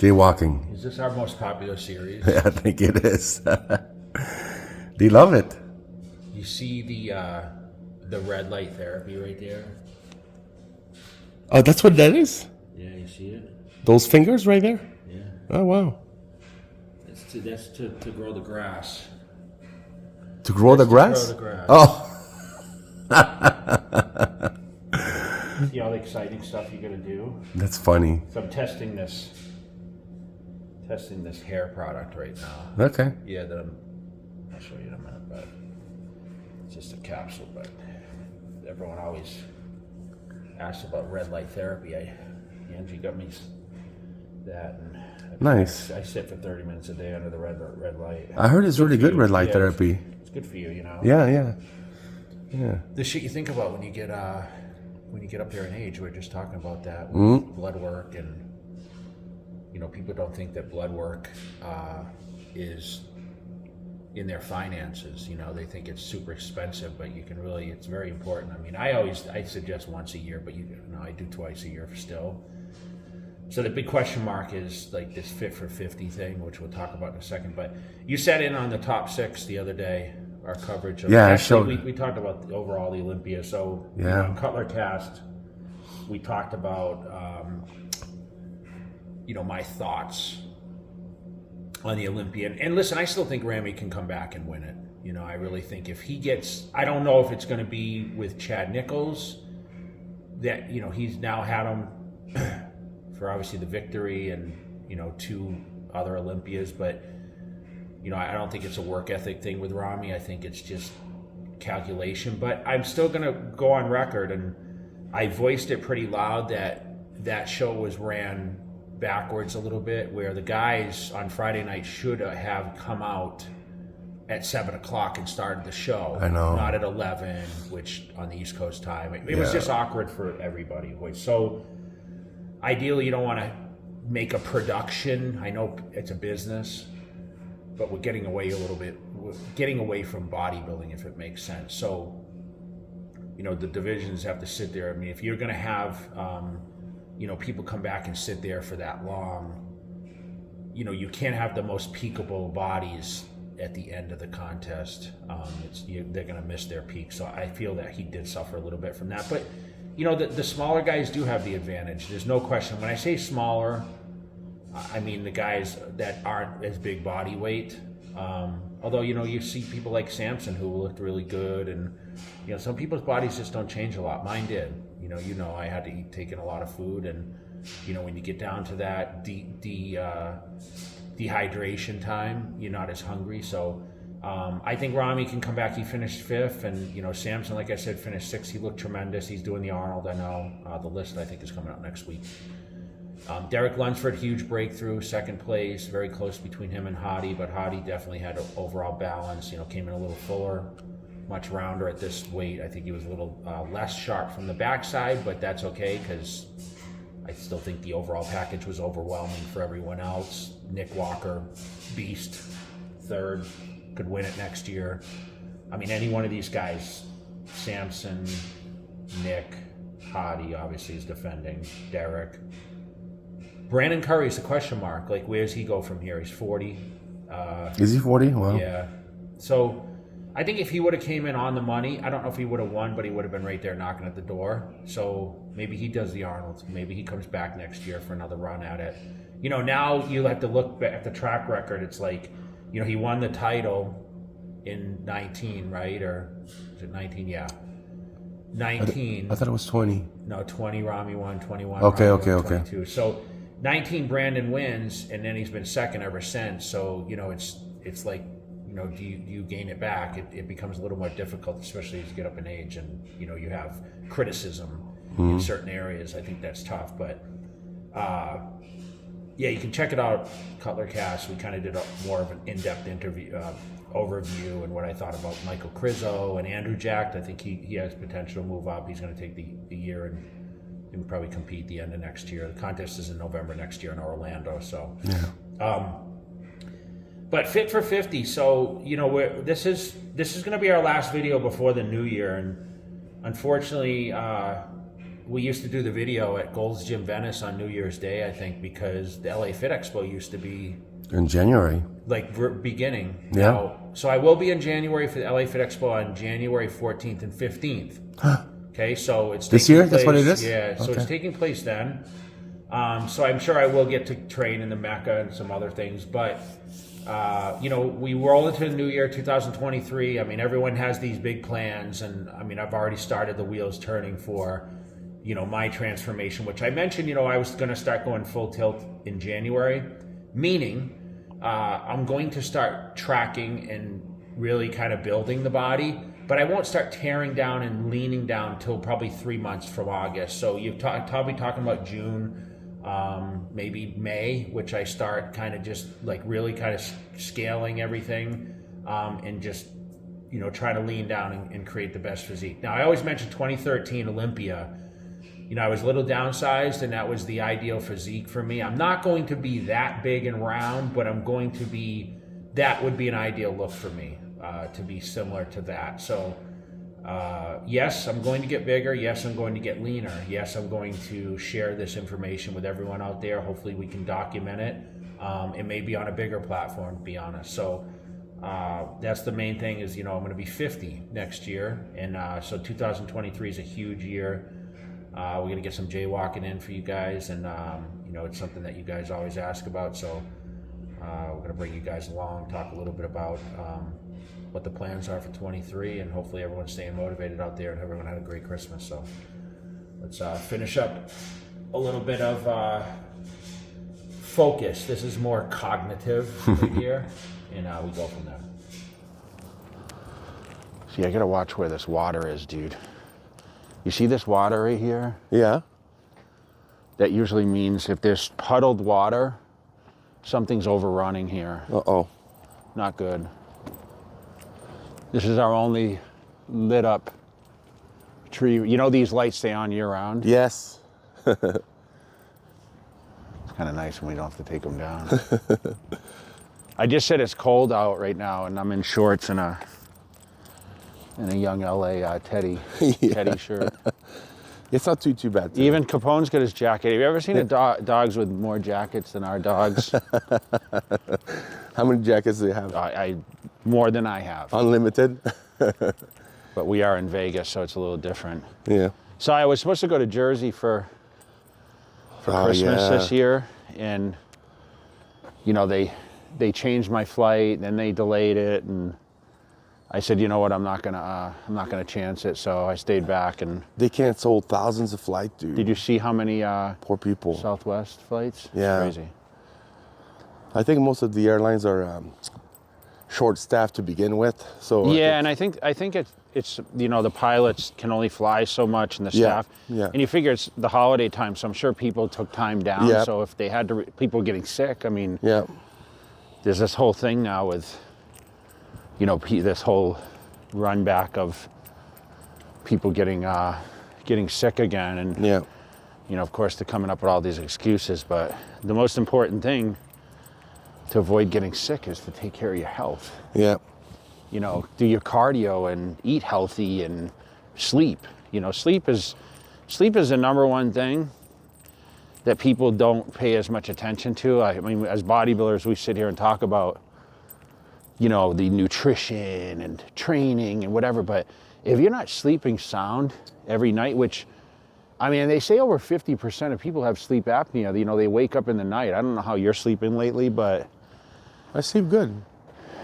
Jaywalking. Is this our most popular series? I think it is. They love it. You see the red light therapy right there? Oh, that's what that is? Yeah, you see it? Those fingers right there? Yeah. Oh, wow. That's to grow the grass. To grow the grass? To grow the grass. Oh. See all the exciting stuff you're gonna do? That's funny. So I'm testing this hair product right now. Okay. Yeah, I'll show you in a minute, but it's just a capsule. But everyone always asks about red light therapy. Angie got me that, and Nice. I sit for 30 minutes a day under the red light. I heard it's really good red light Yeah, therapy. It's good for you, you know. Yeah. The shit you think about when you get up there in age. We were just talking about that with blood work, and people don't think that blood work is in their finances. They think it's super expensive, but it's very important. I mean, I suggest once a year, but I do twice a year still. So the big question mark is like this Fit for 50 thing, which we'll talk about in a second. But you sat in on the top 6 the other day, our coverage of we talked about the Olympia. So on Cutler Cast, we talked about my thoughts on the Olympia. And listen, I still think Ramy can come back and win it. I really think if he gets, I don't know if it's going to be with Chad Nichols, that he's now had him for obviously the victory and 2 other Olympias, but I don't think it's a work ethic thing with Ramy. I think it's just calculation. But I'm still going to go on record, and I voiced it pretty loud that show was ran backwards a little bit, where the guys on Friday night should have come out at 7 o'clock and started the show. I know. Not at 11, which on the East Coast time. It was just awkward for everybody. So ideally, you don't want to make a production. I know it's a business, but we're getting away a little bit. We're getting away from bodybuilding, if it makes sense. So, the divisions have to sit there. I mean, if you're going to have, people come back and sit there for that long, you can't have the most peakable bodies at the end of the contest. They're going to miss their peak. So I feel that he did suffer a little bit from that. But, the smaller guys do have the advantage. There's no question. When I say smaller, I mean the guys that aren't as big body weight. Although, you see people like Samson who looked really good, and, some people's bodies just don't change a lot. Mine did. I had to take in a lot of food, and, when you get down to that dehydration time, you're not as hungry. So I think Ramy can come back. He finished 5th, and, Samson, like I said, finished 6th. He looked tremendous. He's doing the Arnold, I know. The list, I think, is coming out next week. Derek Lunsford, huge breakthrough, 2nd place, very close between him and Hadi, but Hadi definitely had an overall balance, came in a little fuller, much rounder at this weight. I think he was a little less sharp from the backside, but that's okay, because I still think the overall package was overwhelming for everyone else. Nick Walker, beast, 3rd, could win it next year. I mean, any one of these guys, Samson, Nick, Hadi obviously is defending, Derek. Brandon Curry's a question mark. Like, where does he go from here? He's 40. Is he 40? Wow. Yeah. So I think if he would have came in on the money, I don't know if he would have won, but he would have been right there knocking at the door. So maybe he does the Arnold. Maybe he comes back next year for another run at it. Now you have to look at the track record. It's like, he won the title in 19, right? Or is it 19? Yeah. 19. I thought it was 20. No, 20 Ramy won, 21 Okay. 22. So 19 Brandon wins, and then he's been 2nd ever since. So, it's like, do you gain it back? It becomes a little more difficult, especially as you get up in age and, you have criticism in certain areas. I think that's tough. But, you can check it out, Cutler Cast. We kind of did more of an in-depth interview, overview, and what I thought about Michael Krizo and Andrew Jack. I think he has potential to move up. He's going to take the year and probably compete the end of next year. The contest is in November next year in Orlando. So, but Fit for 50. So this is going to be our last video before the new year, and unfortunately, we used to do the video at Gold's Gym Venice on New Year's Day, I think, because the LA Fit Expo used to be in January. Like beginning. Yeah. Now, so I will be in January for the LA Fit Expo on January 14th and 15th. Okay, so it's this year. Place, that's what it is. Yeah, so it's taking place then. So I'm sure I will get to train in the Mecca and some other things, but you know, we roll into the new year 2023. I mean, everyone has these big plans, and I mean, I've already started the wheels turning for, you know, my transformation, which I mentioned. You know, I was going to start going full tilt in January, meaning I'm going to start tracking and really kind of building the body, but I won't start tearing down and leaning down until probably 3 months from August. So you're probably talking about June, maybe May, which I start kind of just like really kind of scaling everything, and just, you know, trying to lean down and create the best physique. Now, I always mention 2013 Olympia. You know, I was a little downsized, and that was the ideal physique for me. I'm not going to be that big and round, but I'm going to be, that would be an ideal look for me, to be similar to that. So, yes, I'm going to get bigger. Yes, I'm going to get leaner. Yes, I'm going to share this information with everyone out there. Hopefully we can document it. It may be on a bigger platform, to be honest. So that's the main thing is, you know, I'm going to be 50 next year. And so 2023 is a huge year. We're going to get some jaywalking in for you guys. And, you know, it's something that you guys always ask about. So we're going to bring you guys along, talk a little bit about what the plans are for 23, and hopefully everyone's staying motivated out there and everyone had a great Christmas. So let's finish up a little bit of focus. This is more cognitive here, and we go from there. See, I gotta watch where this water is, dude. You see this water right here? Yeah. That usually means if there's puddled water, something's overrunning here. Uh-oh. Not good. This is our only lit up tree. You know these lights stay on year round? Yes. It's kind of nice when we don't have to take them down. I just said it's cold out right now, and I'm in shorts and a young LA Teddy shirt. It's not too bad. Too. Even Capone's got his jacket. Have you ever seen dogs with more jackets than our dogs? How many jackets do you have? More than I have. Unlimited? But we are in Vegas, so it's a little different. Yeah. So I was supposed to go to Jersey for Christmas this year, and you know they changed my flight, then they delayed it, and I said, you know what, I'm not gonna chance it, so I stayed back. And they canceled thousands of flights, dude. Did you see how many poor people Southwest flights? Yeah. It's crazy. I think most of the airlines are short-staffed to begin with. So yeah, and I think it's you know, the pilots can only fly so much, and the staff. Yeah. And you figure it's the holiday time, so I'm sure people took time down. Yeah. So if they had to, people getting sick. I mean, yeah. There's this whole thing now with, you know, this whole run back of people getting sick again, and Yeah. you know, of course, they're coming up with all these excuses. But the most important thing to avoid getting sick is to take care of your health. Yeah. You know, do your cardio and eat healthy and sleep. You know, sleep is the number one thing that people don't pay as much attention to. I mean, as bodybuilders, we sit here and talk about, you know, the nutrition and training and whatever, but if you're not sleeping sound every night, which, I mean, they say over 50% of people have sleep apnea. You know, they wake up in the night. I don't know how you're sleeping lately, but I sleep good,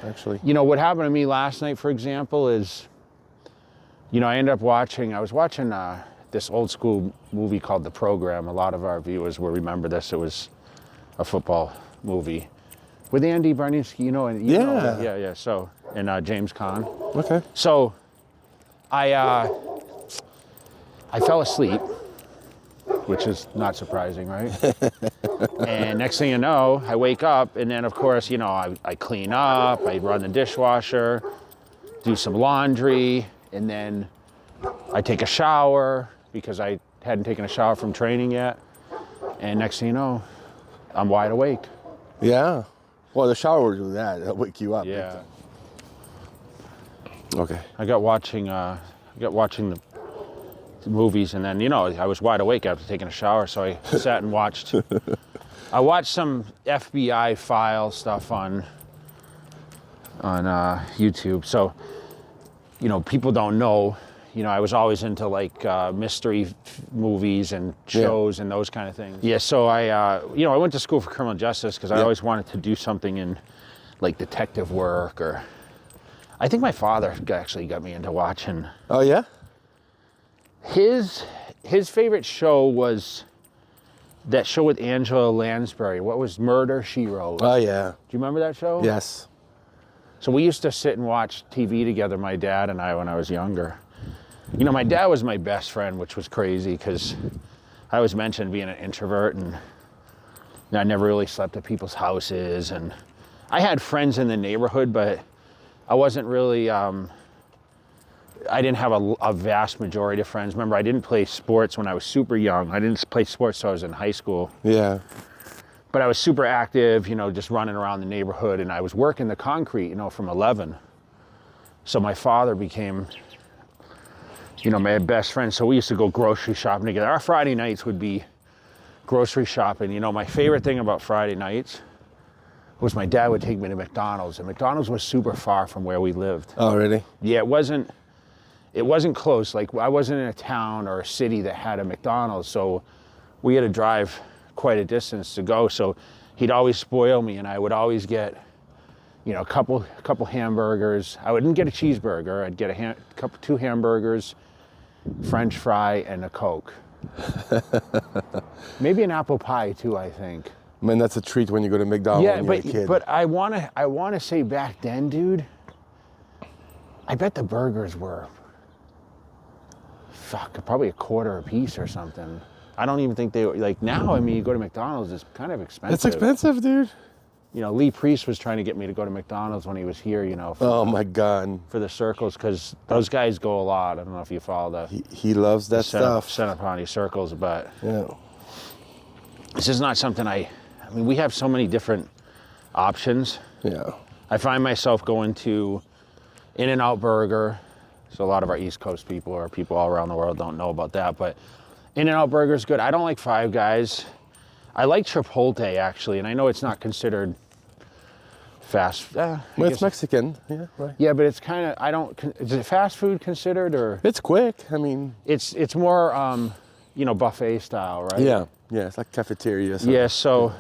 actually. you know, what happened to me last night, for example, is, you know, I was watching this old school movie called The Program. A lot of our viewers will remember this. It was a football movie with Andy Barninsky, you know, and you know that. Yeah. So, and James Caan. Okay. So, I fell asleep, which is not surprising, right? And next thing you know, I wake up, and then of course, you know, I clean up, I run the dishwasher, do some laundry, and then I take a shower because I hadn't taken a shower from training yet. And next thing you know, I'm wide awake. Yeah. Well, the shower will do that. It'll wake you up. Yeah. Okay. I got watching the movies, and then I was wide awake after taking a shower, so I sat and watched. I watched some FBI file stuff on YouTube. So, people don't know. I was always into like mystery movies and shows and those kind of things. Yeah. So I went to school for criminal justice because I always wanted to do something in like detective work, or I think my father actually got me into watching. Oh yeah. His favorite show was that show with Angela Lansbury. What was Murder, She Wrote? Oh yeah. Do you remember that show? Yes. So we used to sit and watch TV together, my dad and I, when I was younger. My dad was my best friend, which was crazy because I always mentioned being an introvert, and I never really slept at people's houses. And I had friends in the neighborhood, but I wasn't really, I didn't have a vast majority of friends. Remember, I didn't play sports when I was super young. I didn't play sports till I was in high school. Yeah. But I was super active, just running around the neighborhood, and I was working the concrete, from 11. So my father became, my best friend. So we used to go grocery shopping together. Our Friday nights would be grocery shopping. My favorite thing about Friday nights was my dad would take me to McDonald's, and McDonald's was super far from where we lived. Oh, really? Yeah, it wasn't close. Like, I wasn't in a town or a city that had a McDonald's, so we had to drive quite a distance to go. So he'd always spoil me, and I would always get, a couple hamburgers. I wouldn't get a cheeseburger. I'd get two hamburgers, French fry, and a Coke. Maybe an apple pie too, I think. Man, that's a treat when you go to McDonald's when you're a kid. But I wanna say back then, dude, I bet the burgers were probably $0.25 a piece or something. I don't even think they were, like, now, you go to McDonald's, it's kind of expensive. It's expensive, dude. Lee Priest was trying to get me to go to McDonald's when he was here, Oh my God. for the circles, because those guys go a lot. I don't know if you follow He loves that stuff. Centipede circles, but Yeah. this is not something we have so many different options. Yeah. I find myself going to In-N-Out Burger. So a lot of our East Coast people or people all around the world don't know about that, but In-N-Out Burger is good. I don't like Five Guys. I like Chipotle, actually, and I know it's not considered fast. Well, it's Mexican. Yeah, right. Yeah, but it's kind of, is it fast food considered, or? It's quick. It's more, buffet style, right? Yeah. Yeah, it's like cafeteria. So. Yeah, so,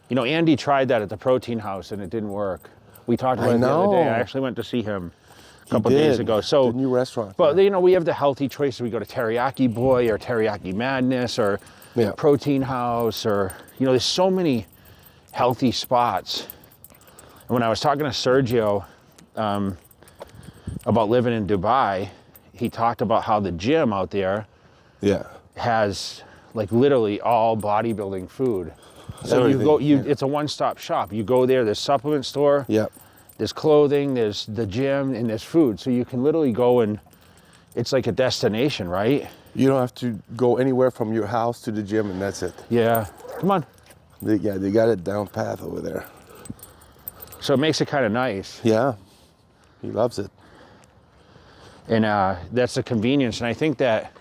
Andy tried that at the Protein House, and it didn't work. We talked about it the other day. I actually went to see him a couple days ago. So the new restaurant. But we have the healthy choices. We go to Teriyaki Boy or Teriyaki Madness or Protein House, or there's so many healthy spots. And when I was talking to Sergio about living in Dubai, he talked about how the gym out there has like literally all bodybuilding food. So it's a one-stop shop. You go there, there's supplement store. Yep. There's clothing, there's the gym, and there's food. So you can literally go, and it's like a destination, right? You don't have to go anywhere from your house to the gym, and that's it. Yeah. Come on. They got it down path over there. So it makes it kind of nice. Yeah. He loves it. And that's the convenience. And I think that,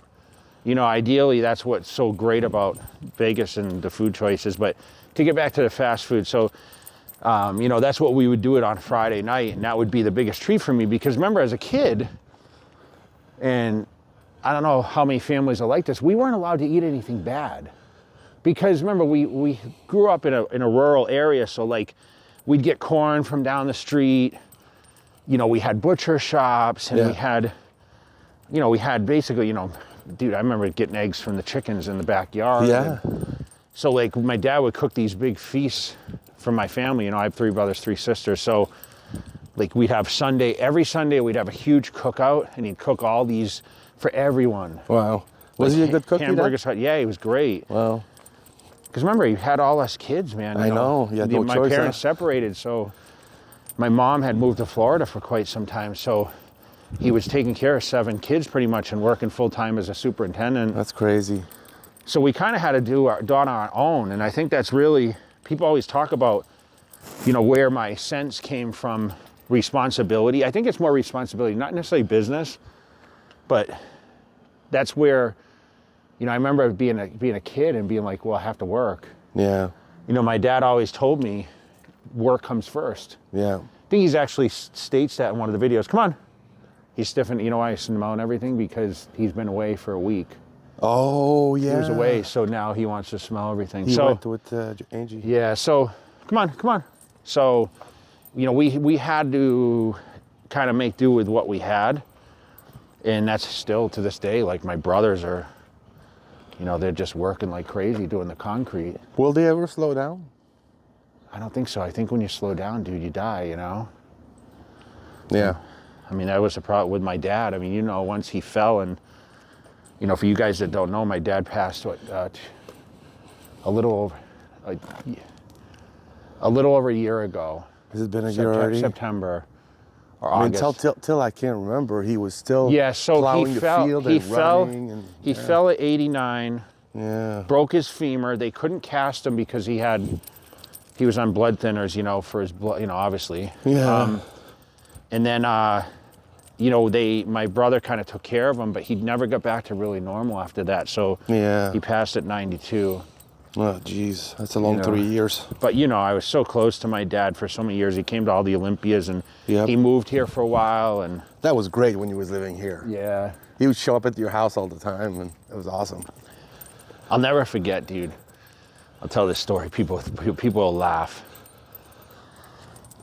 ideally that's what's so great about Vegas and the food choices. But to get back to the fast food, so that's what we would do it on Friday night, and that would be the biggest treat for me, because remember, as a kid, and I don't know how many families are like this, we weren't allowed to eat anything bad, because remember, we grew up in a rural area, so like we'd get corn from down the street, we had butcher shops, and we had basically, dude, I remember getting eggs from the chickens in the backyard. Yeah. So like my dad would cook these big feasts for my family. I have 3 brothers, 3 sisters. So like we'd have every Sunday we'd have a huge cookout, and he'd cook all these for everyone. Wow. Was he a good cook? Hamburgers. Yeah, he was great. Wow. Because remember, he had all us kids, man. I know. He had no choice. My parents separated, so my mom had moved to Florida for quite some time. So he was taking care of 7 kids pretty much and working full time as a superintendent. That's crazy. So we kind of had to do it on our own. And I think that's really, people always talk about, where my sense came from responsibility. I think it's more responsibility, not necessarily business, but that's where, I remember being a kid and being like, well, I have to work. Yeah. My dad always told me work comes first. Yeah. I think he's actually states that in one of the videos. Come on. He's stiffened, you know why he's smelling everything? Because he's been away for a week. Oh, yeah. He was away, so now he wants to smell everything. He went with Angie. Yeah, so, come on. So, we had to kind of make do with what we had. And that's still to this day, like my brothers are, they're just working like crazy doing the concrete. Will they ever slow down? I don't think so. I think when you slow down, dude, you die, Yeah. I mean, that was the problem with my dad. I mean, once he fell and, for you guys that don't know, my dad passed, a little over a year ago. Has it been a year already? September or August. Till I can't remember, he was still so plowing he fell, the field he and fell, running. And, he fell at 89, Yeah. broke his femur. They couldn't cast him because he was on blood thinners, for his blood, obviously. Yeah. And then, my brother kind of took care of him, but he never got back to really normal after that. So Yeah. he passed at 92. Oh, geez. That's a long 3 years. But, I was so close to my dad for so many years. He came to all the Olympias and Yep. he moved here for a while. And That was great when you was living here. yeah, He would show up at your house all the time, and it was awesome. I'll never forget, dude. I'll tell this story. People will laugh.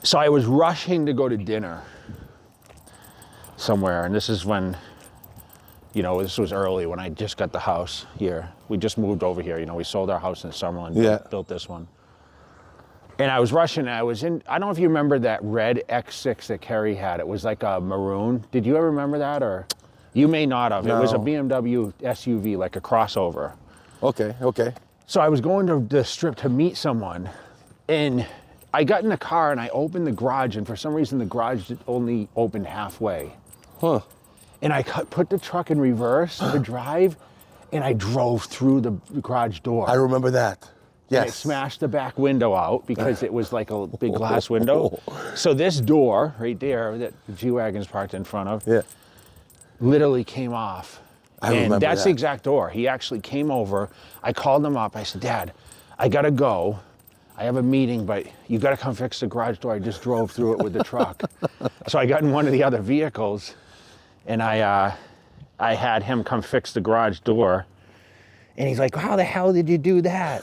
So I was rushing to go to dinner somewhere, and this is when, this was early when I just got the house here. We just moved over here. We sold our house in Summerlin, Yeah. built this one. And I was rushing. I don't know if you remember that red X6 that Kerry had. It was like a maroon. Did you ever remember that? Or you may not have. No. It was a BMW SUV, like a crossover. Okay. So I was going to the strip to meet someone, and I got in the car and I opened the garage, and for some reason the garage only opened halfway. Huh. And I put the truck in reverse to drive, and I drove through the garage door. I remember that. And it Yes. smashed the back window out because it was like a big glass window. So this door right there that the G-Wagon's parked in front of Yeah. literally came off. I And remember that's that. the exact door. He actually came over. I called him up. I said, Dad, I gotta go. I have a meeting, but you gotta come fix the garage door. I just drove through it with the truck. So I got in one of the other vehicles, and I had him come fix the garage door. And he's like, how the hell did you do that?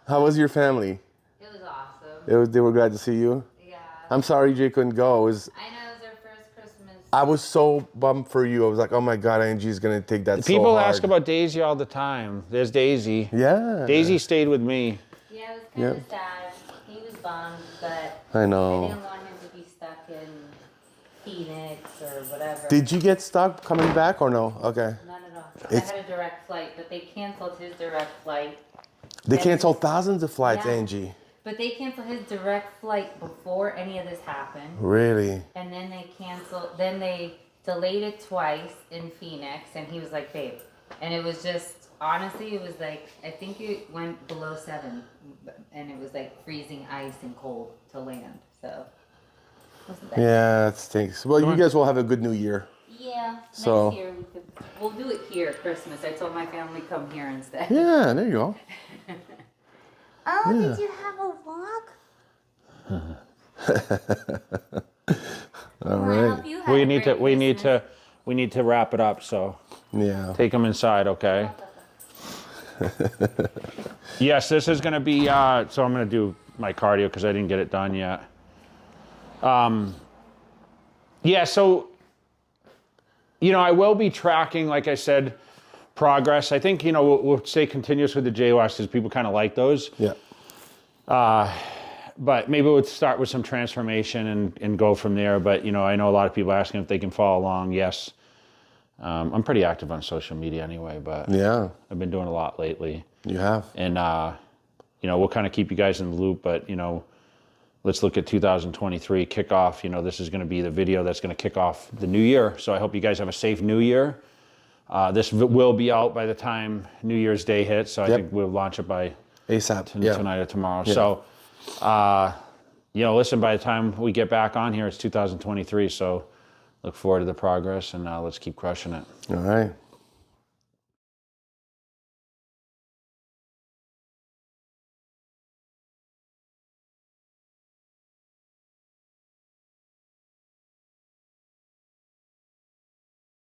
How was your family? It was awesome. They were glad to see you. Yeah. I'm sorry Jay couldn't go. I know it was our first Christmas. I was so bummed for you. I was like, oh my God, Angie's gonna take that so People hard. ask about Daisy all the time. There's Daisy. Yeah. Daisy stayed with me. Yeah, it was kind of sad. He was bummed, but I I know. didn't want him to be stuck in Phoenix or whatever. Did you get stuck coming back or no? Okay. None at all. It's- I had a direct flight, but they canceled his direct flight. They canceled thousands of flights, Yeah. Angie. But they canceled his direct flight before any of this happened. Really? And then they delayed it twice in Phoenix, and he was like, babe. And it was just, honestly, it was like, I think it went below 7, and it was like freezing ice and cold to land, so. Wasn't that Yeah, it stinks. Well, you guys will have a good New Year. Yeah, So- next year we'll do it here, Christmas. I told my family come here instead. Yeah, there you go. Oh, did you have a vlog? All right. We need to wrap it up. So Yeah. take them inside, okay? Yes, this is going to be. So I'm going to do my cardio because I didn't get it done yet. Yeah. So I will be tracking, like I said, progress. I think we'll stay continuous with the Jaywalks because people kind of like those. Yeah. But maybe we'll start with some transformation and go from there. But, I know a lot of people asking if they can follow along. Yes. I'm pretty active on social media anyway, but Yeah, I've been doing a lot lately. you have. And, we'll kind of keep you guys in the loop, but, let's look at 2023 kickoff. This is going to be the video that's going to kick off the new year. So I hope you guys have a safe new year. This will be out by the time New Year's Day hits. So I Yep. think we'll launch it by ASAP. Yeah. tonight or tomorrow. Yeah. So, listen, by the time we get back on here, it's 2023. So look forward to the progress, and let's keep crushing it. All right.